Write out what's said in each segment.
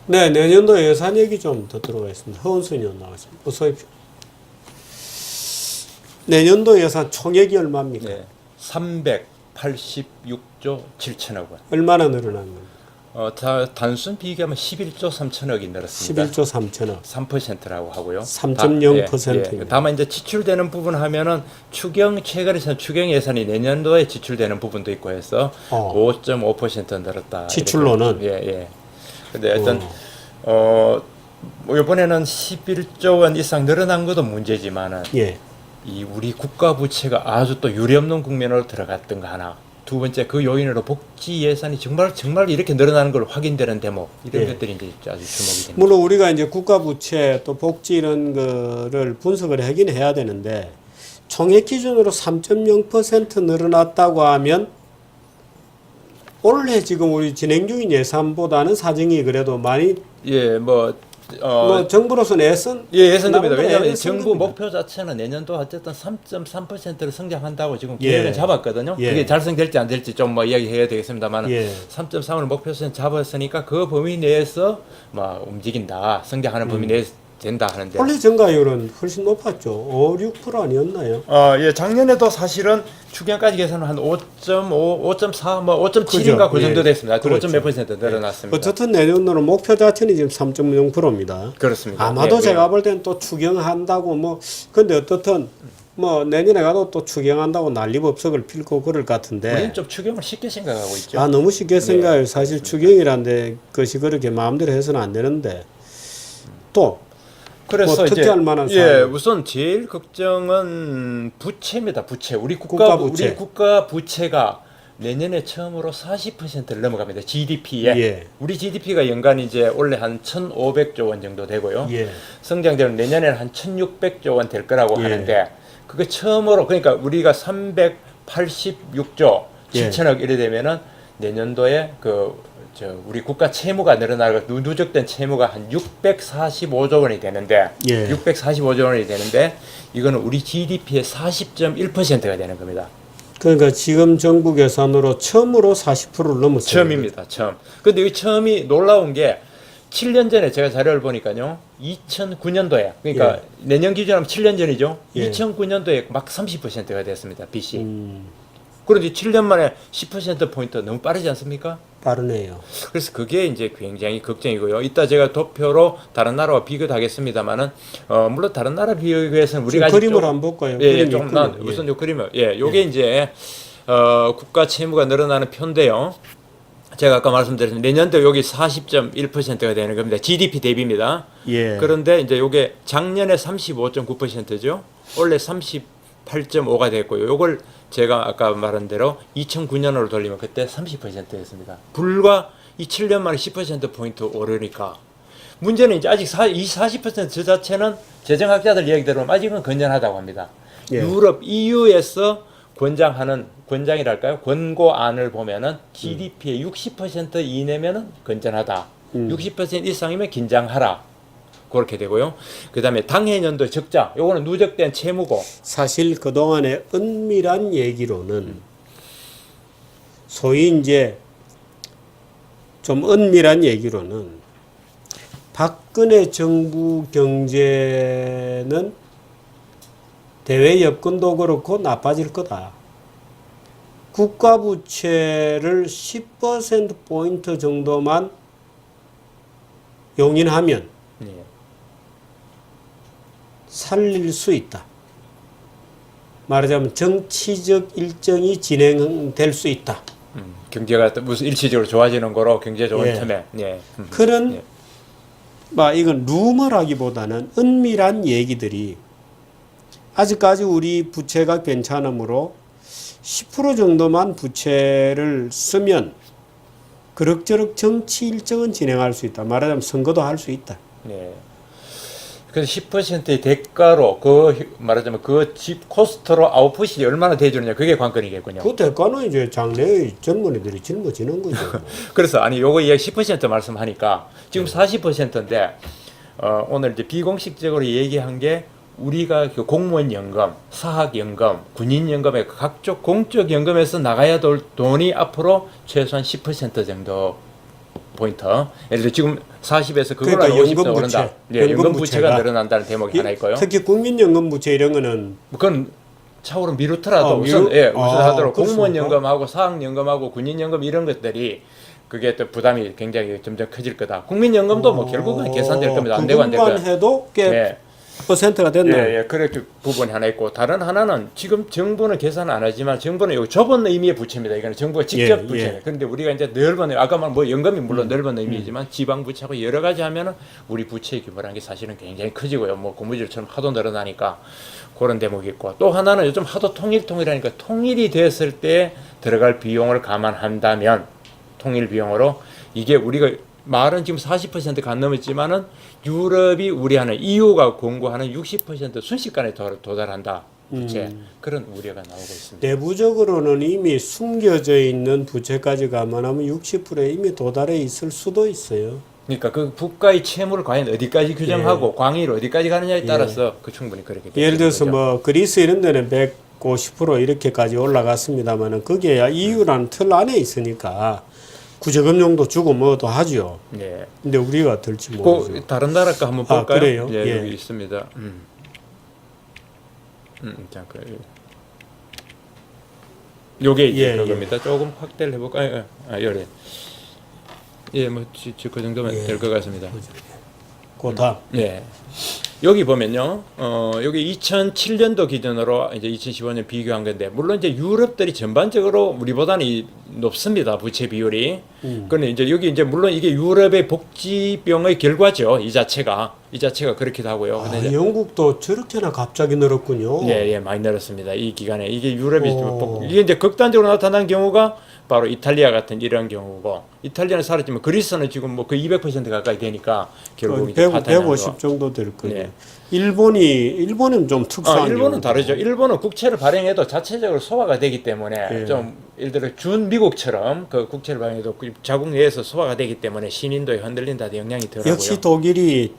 네, 내년도 예산 얘기 좀 더 들어가 있습니다. 허은순 의원 나가십니다. 어서 오십시오. 내년도 예산 총액이 얼마입니까? 네, 386조 7천억 원. 얼마나 늘어난 겁니까? 단순 비교하면 11조 3천억이 늘었습니다. 11조 3천억. 3%라고 하고요. 3.0%입니다. 다만 이제 지출되는 부분 하면은 최근에 추경 예산이 내년도에 지출되는 부분도 있고 해서 5.5% 늘었다. 지출로는? 예. 근데 어떤 뭐 이번에는 11조 원 이상 늘어난 것도 문제지만은 예. 이 우리 국가 부채가 아주 또 유례없는 국면으로 들어갔던 거 하나. 두 번째 그 요인으로 복지 예산이 정말 이렇게 늘어나는 걸 확인되는 대목 이런 것들이 이제 아주 주목이 됩니다. 물론 우리가 이제 국가 부채 또 복지 이런 거를 분석을 하긴 해야 되는데 총액 기준으로 3.0% 늘어났다고 하면 올해 지금 우리 진행 중인 예산보다는 사정이 그래도 많이 뭐 정부로서는 애쓴 예상됩니다. 왜냐하면 애쓴 정부 겁니다. 목표 자체는 내년도 어쨌든 3.3%를 성장한다고 지금 예. 계획을 잡았거든요. 예. 그게 달성될지 안 될지 좀 뭐 이야기해야 되겠습니다만 예. 3.3을 목표선 잡았으니까 그 범위 내에서 뭐 움직인다, 성장하는 범위 내에서 된다 하는데. 원래 증가율은 훨씬 높았죠. 5, 6% 아니었나요? 예, 작년에도 사실은 추경까지 계산은 한 5.5, 5.4, 뭐 5.7인가 그 그죠. 정도 예. 됐습니다. 그렇죠. 5.몇 퍼센트 늘어났습니다. 어쨌든 내년도는 목표 자체는 지금 3.0%입니다. 그렇습니다. 아마도 예, 제가 볼 때는 또 추경한다고 뭐 근데 어떻든 뭐 내년에 가도 또 추경한다고 난리법석을 필고 그럴 것 같은데 우리는 좀 추경을 쉽게 생각하고 있죠. 너무 쉽게 생각해요. 사실 추경이란데 것이 그렇게 마음대로 해서는 안 되는데 또 그래서 뭐 특히할 만한 우선 제일 걱정은 부채입니다. 부채. 우리 국가 부채. 우리 국가 부채가 내년에 처음으로 40%를 넘어갑니다. GDP에. 예. 우리 GDP가 연간 이제 원래 한 1,500조 원 정도 되고요. 예. 성장률은 내년에는 한 1,600조 원 될 거라고 예. 하는데 그게 처음으로 그러니까 우리가 386조 예. 7천억 이래 되면은 내년도에 우리 국가 채무가 늘어나고 누적된 채무가 한 645조 원이 되는데 예. 645조 원이 되는데 이거는 우리 GDP의 40.1%가 되는 겁니다. 그러니까 지금 정부 계산으로 처음으로 40%를 넘었어요. 처음입니다. 처음. 근데 이 처음이 놀라운 게 7년 전에 제가 자료를 보니까요. 2009년도에 그러니까 내년 기준하면 7년 전이죠. 예. 2009년도에 막 30%가 됐습니다. 빚이. 그런데 7년 만에 10% 포인트 너무 빠르지 않습니까? 빠르네요. 그래서 그게 이제 굉장히 걱정이고요. 이따 제가 도표로 다른 나라와 비교도 하겠습니다만은 물론 다른 나라 비교해서는 우리가 그림을 한번 볼까요? 예, 그림이 우선 요 그림을 요게 이제 국가 채무가 늘어나는 표인데요. 제가 아까 말씀드렸던 내년도 여기 40.1%가 되는 겁니다. GDP 대비입니다. 예. 그런데 이제 요게 작년에 35.9%죠. 원래 38.5가 됐고요. 요걸 제가 아까 말한 대로 2009년으로 돌리면 그때 30%였습니다. 불과 이 7년 만에 10%포인트 오르니까 문제는 이제 아직 이 40%저 자체는 재정학자들 이야기대로 아직은 건전하다고 합니다. 예. 유럽 EU에서 권장이랄까요? 권고안을 보면은 GDP의 60% 이내면은 건전하다. 60% 이상이면 긴장하라. 그렇게 되고요. 그다음에 당해년도 적자. 요거는 누적된 채무고. 사실 그동안의 은밀한 얘기로는 소위 이제 좀 은밀한 얘기로는 박근혜 정부 경제는 대외 여건도 그렇고 나빠질 거다. 국가 부채를 10%포인트 정도만 용인하면 살릴 수 있다. 말하자면 정치적 일정이 진행될 수 있다. 경제가 무슨 일시적으로 좋아지는 거로 경제 좋은 예. 틈에. 그런 이건 루머라기보다는 은밀한 얘기들이 아직까지 우리 부채가 괜찮으므로 10% 정도만 부채를 쓰면 그럭저럭 정치 일정은 진행할 수 있다. 말하자면 선거도 할 수 있다. 그래서 10%의 대가로 말하자면 집 코스트로 아웃풋이 얼마나 대주느냐 그게 관건이겠군요. 그 대가는 이제 장래의 젊은이들이 짊어지는 거죠. 그래서 요거 이야기 10% 말씀하니까 지금 40%인데 오늘 이제 비공식적으로 얘기한 게 우리가 그 공무원 연금, 사학 연금, 군인 연금의 각종 공적 연금에서 나가야 될 돈이 앞으로 최소한 10% 정도 포인트. 예를 들어 지금 40에서 그걸 그러니까 50도 연금 오른다. 부채, 예, 연금 부채가 부채가 늘어난다는 대목이 하나 있고요. 특히 국민연금 부채 이런 거는 그건 차후로 미루더라도 미루? 우선 하도록 그렇습니까? 공무원 연금하고 사학 연금하고 군인 연금 이런 것들이 그게 또 부담이 굉장히 점점 커질 거다. 국민연금도 뭐 결국은 계산될 겁니다. 안 되고 안 될 거야. 그것만 해도 꽤 예. 퍼센트가 됐네요. 예, 그렇게 부분이 하나 있고 다른 하나는 지금 정부는 계산 안 하지만 정부는 요 좁은 의미의 부채입니다. 이거는 정부가 직접 예, 부채. 예. 그런데 우리가 이제 넓은 아까 말한 뭐 연금이 물론 넓은 의미이지만 지방 부채하고 여러 가지 하면은 우리 부채의 규모라는 게 사실은 굉장히 커지고요. 뭐 고무줄처럼 하도 늘어나니까 그런 대목이 있고 또 하나는 요즘 하도 통일하니까 통일이 됐을 때 들어갈 비용을 감안한다면 통일 비용으로 이게 우리가 말은 지금 40%가 안 넘었지만은 유럽이 우리하는 EU가 공고하는 60% 순식간에 도달한다. 부채 그런 우려가 나오고 있습니다. 내부적으로는 이미 숨겨져 있는 부채까지 감안하면 60%에 이미 도달해 있을 수도 있어요. 그러니까 그 국가의 채무를 과연 어디까지 규정하고 광의를 어디까지 가느냐에 따라서 그 충분히 그렇게 예를 들어서 거죠. 뭐 그리스 이런 데는 150% 이렇게까지 올라갔습니다만은 그게 EU라는 틀 안에 있으니까 구제금융도 주고 뭐도 하죠. 네. 근데 우리가 어떨지 모르죠. 그 다른 나라 거 한번 볼까요? 그래요? 예, 예. 여기 있습니다. 잠깐. 요게 이제 예, 그겁니다. 조금 확대를 해볼까요? 요래. 예, 뭐 그 정도면 예. 될 것 같습니다. 그다음 예. 여기 보면요, 여기 2007년도 기준으로 이제 2015년 비교한 건데, 물론 이제 유럽들이 전반적으로 우리보다는 높습니다, 부채 비율이. 그런데 이제 여기 이제 물론 이게 유럽의 복지병의 결과죠, 이 자체가 그렇기도 하고요. 근데 이제 영국도 저렇게나 갑자기 늘었군요. 예, 많이 늘었습니다. 이 기간에 이게 유럽이 이게 이제 극단적으로 나타난 경우가 바로 이탈리아 같은 이런 경우고, 이탈리아는 사라지면 그리스는 지금 뭐 그 200% 가까이 되니까 결국 이제 150 정도 될 거예요. 네. 일본은 좀 특수한 일본은 경우고. 다르죠. 일본은 국채를 발행해도 자체적으로 소화가 되기 때문에 예. 좀 예를 들어 준 미국처럼 그 국채를 발행해도 그 자국 내에서 소화가 되기 때문에 신인도에 흔들린다는 영향이 덜하고요. 역시 독일이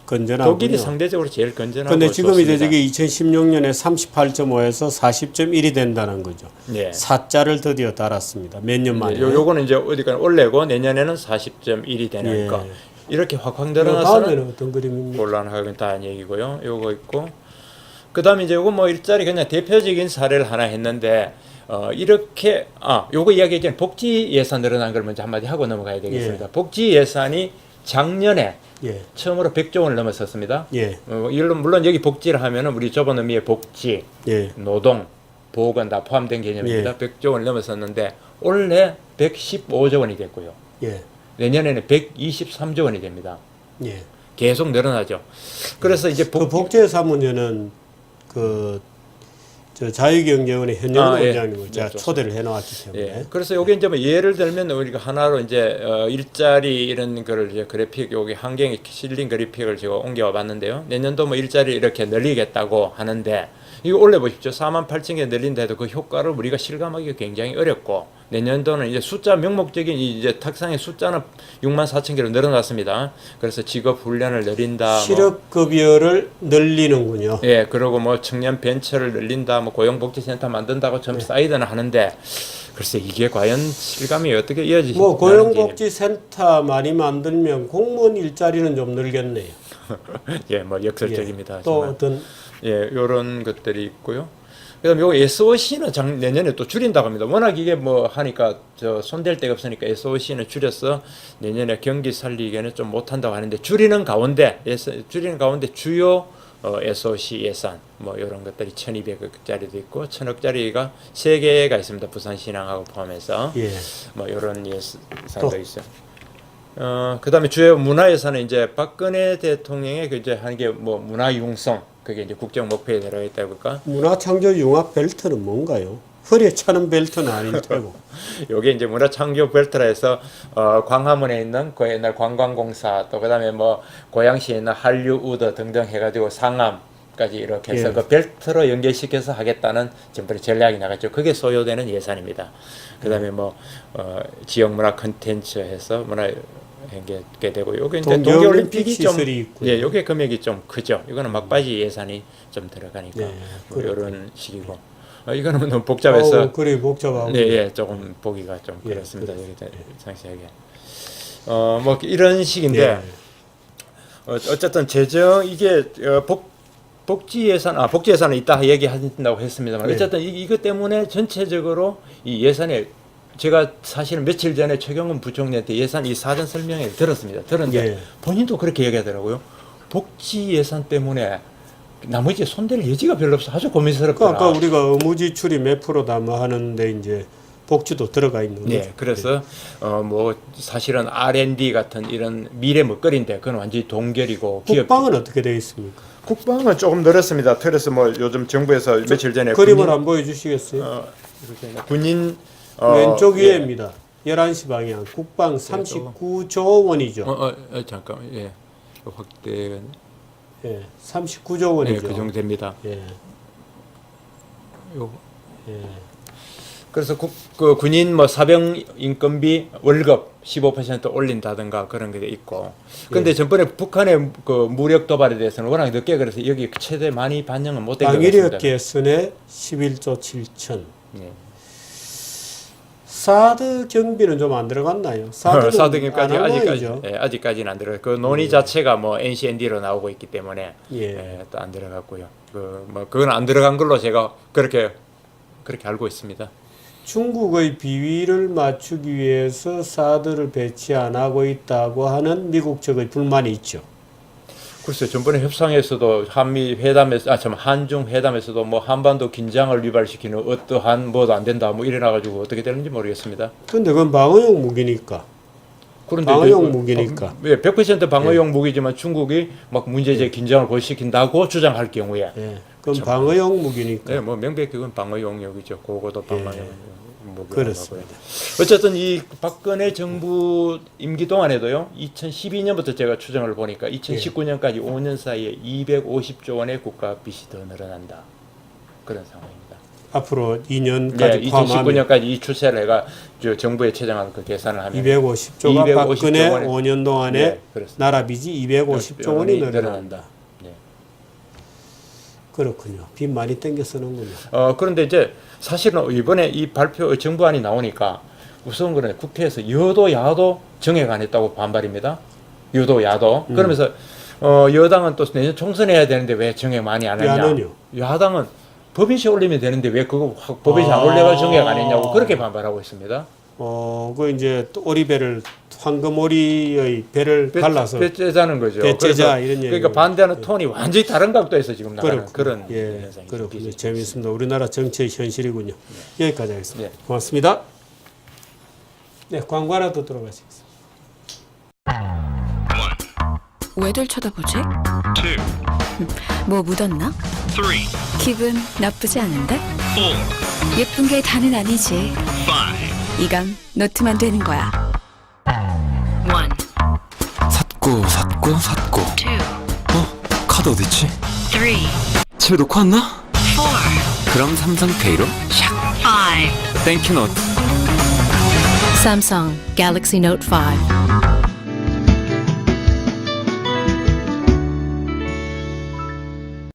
건전하군요. 독일이 상대적으로 제일 건전하고 근데 지금 좋습니다. 이제 저기 2016년에 38.5에서 40.1이 된다는 거죠. 예. 4자를 드디어 달았습니다. 몇 년 만에. 요거는 이제 어디가 올해고 내년에는 40.1이 되니까 예. 이렇게 확 요 늘어나서는 다음에는 어떤 그림입니까? 곤란하겠다는 얘기고요. 요거 있고 그다음에 이제 요거 뭐 일자리 그냥 대표적인 사례를 하나 했는데 이렇게 요거 이야기했잖아요. 복지 예산 늘어난 걸 먼저 한마디 하고 넘어가야 되겠습니다. 복지 예산이 작년에 예. 처음으로 100조 원을 넘었었습니다. 예. 물론 여기 복지를 하면은 우리 좁은 의미의 복지, 예. 노동, 보건 다 포함된 개념입니다. 예. 100조 원을 넘었었는데 올해 115조 원이 됐고요. 예. 내년에는 123조 원이 됩니다. 예. 계속 늘어나죠. 그래서 이제 그 복지예산 문제는 저 자유경제원의 현영 예. 원장님을 제가 네, 초대를 해놓았기 때문에. 예. 그래서 요게 이제 뭐 예를 들면 우리가 하나로 이제 일자리 이런 거를 이제 그래픽 여기 환경에 실린 그래픽을 제가 옮겨와 봤는데요. 내년도 뭐 일자리 이렇게 늘리겠다고 하는데 이거 올려 보십시오. 48,000개 늘린다 해도 그 효과를 우리가 실감하기가 굉장히 어렵고 내년도는 이제 숫자 명목적인 이제 탁상의 숫자는 64,000개로 늘어났습니다. 그래서 직업 훈련을 늘린다. 실업급여를 늘리는군요. 예, 그리고 뭐 청년 벤처를 늘린다, 뭐 고용복지센터 만든다고 좀 사이드는 하는데 글쎄 이게 과연 실감이 어떻게 이어지는지. 뭐 고용복지센터 많이 만들면 공무원 일자리는 좀 늘겠네요. 예, 뭐 역설적입니다. 예. 또 하지만. 어떤 예, 요런 것들이 있고요. 그다음에 요 SOC는 내년에 또 줄인다고 합니다. 워낙 이게 뭐 하니까 손댈 데가 없으니까 SOC는 줄여서 내년에 경기 살리기에는 좀 못한다고 하는데 줄이는 가운데 주요 SOC 예산 뭐 이런 것들이 1,200억짜리도 있고 1,000억짜리가 3개가 있습니다. 부산신항하고 포함해서 예. 뭐 이런 예산도 있어요. 그다음에 주요 문화 예산은 이제 박근혜 대통령의 그 이제 하는 게 뭐 문화 융성 그게 이제 국정 목표에 들어가 있다 볼까? 문화창조 융합 벨트는 뭔가요? 허리에 차는 벨트는 아닐 테고. 요게 이제 문화창조 벨트라 해서 광화문에 있는 그 옛날 관광공사 또 그다음에 뭐 고양시에 있는 한류우드 등등 해가지고 상암까지 이렇게 해서 예. 그 벨트로 연결시켜서 하겠다는 지금 전략이 나갔죠. 그게 소요되는 예산입니다. 그다음에 뭐 지역 문화 콘텐츠 해서 문화 게 되고 요게 이제 동계올림픽이 좀 시설이 있고요. 예, 요게 금액이 좀 크죠. 이거는 막바지 예산이 좀 들어가니까 네, 뭐 이런 식이고 이거는 너무 복잡해서 그래 복잡하고. 네, 예, 조금 보기가 좀 예, 그렇습니다. 그렇습니다. 여기 상세하게. 뭐 이런 식인데 예. 어쨌든 재정 이게 복지 예산은 이따 얘기한다고 했습니다만 네. 어쨌든 이것 때문에 전체적으로 이 예산에 제가 사실은 며칠 전에 최경훈 부총리한테 예산 이 사전 설명회 들었습니다. 들었는데 예. 본인도 그렇게 얘기하더라고요. 복지 예산 때문에 나머지 손댈 여지가 별로 없어 아주 고민스럽더라. 아까 우리가 의무 지출이 몇 프로다 뭐 하는데 이제 복지도 들어가 있는 거죠. 네, 그래서 뭐 사실은 R&D 같은 이런 미래 먹거리인데 그건 완전히 동결이고 기업 국방은 어떻게 되어 있습니까? 국방은 조금 늘었습니다. 그래서 뭐 요즘 정부에서 며칠 전에 그림을 안 보여주시겠어요? 군인 왼쪽 예. 위에입니다. 11시 방향 국방 39조 원이죠. 잠깐 예 확대 예, 39조 원이죠. 그 정도 됩니다. 예, 요 예. 그래서 그 군인 뭐 사병 인건비 월급 15% 올린다든가 그런 게 있고. 근데 전번에 북한의 그 무력 도발에 대해서는 워낙 늦게 그래서 여기 최대 많이 반영은 못된 것 같습니다. 방위력 개선에 11조 7천. 예. 사드 경비는 좀 안 들어갔나요? 사드는 사드 경비까지 아직까지 아직까지는 안 들어가. 그 논의 자체가 뭐 NCND로 나오고 있기 때문에 예. 또 안 들어갔고요. 그건 안 들어간 걸로 제가 그렇게 알고 있습니다. 중국의 비위를 맞추기 위해서 사드를 배치 안 하고 있다고 하는 미국 측의 불만이 있죠. 글쎄 전번에 협상에서도 한미 회담에서 한중 회담에서도 뭐 한반도 긴장을 유발시키는 어떠한 뭐도 안 된다 뭐 이래 가지고 어떻게 되는지 모르겠습니다. 근데 그건 방어용 무기니까. 그런데 방어용 무기니까. 예, 100% 방어용 무기지만 중국이 막 문제제 긴장을 고시킨다고 주장할 경우에 예. 그건 방어용 무기니까. 네, 뭐 명백히 그건 방어용역이죠. 그거도 방어용. 그렇습니다. 어쨌든 이 박근혜 정부 임기 동안에도요. 2012년부터 제가 추정을 보니까 2019년까지 5년 사이에 250조 원의 국가 빚이 더 늘어난다. 그런 상황입니다. 앞으로 2년까지 포함하면 2019년까지 이 추세를 해가 정부에 최정한 그 계산을 하면 250조가 250조 박근혜 원에 5년 동안에 네, 그렇습니다. 나라 빚이 250조 원이 늘어난다. 네. 그렇군요. 빚 많이 땡겨 쓰는군요. 그런데 이제 사실은 이번에 이 발표 정부안이 나오니까 우선 그래 국회에서 여도 야도 정액 안 했다고 반발입니다. 여도 야도. 그러면서 여당은 또 내년 총선해야 되는데 왜 정액 많이 안 했냐? 야는요? 야당은 법인세 올리면 되는데 왜 그거 법인세 안 올려가 정액 안 했냐고 그렇게 반발하고 있습니다. 그 이제 또 오리배를 황금오리의 배를 갈라서 배째자는 거죠. 배째자 그래서 이런 얘기. 그러니까 반대하는 톤이 완전히 다른 각도에서 지금 나가는 그런 예, 현상이 그렇군요. 느껴지죠. 재미있습니다. 우리나라 정치의 현실이군요. 여기까지 하겠습니다. 네. 고맙습니다. 네, 광고 하나 더 들어가시겠습니다. 왜들 쳐다보지? 2, 뭐 묻었나? 3, 기분 나쁘지 않은데? 4, 예쁜 게 다는 아니지. 5, 이건 노트만 되는 거야. 1, 샀고 2, 카드 어딨지? 3, 집에 놓고 왔나? 4, 그럼 삼성페이로 5. 땡큐 노트 Samsung Galaxy Note 5.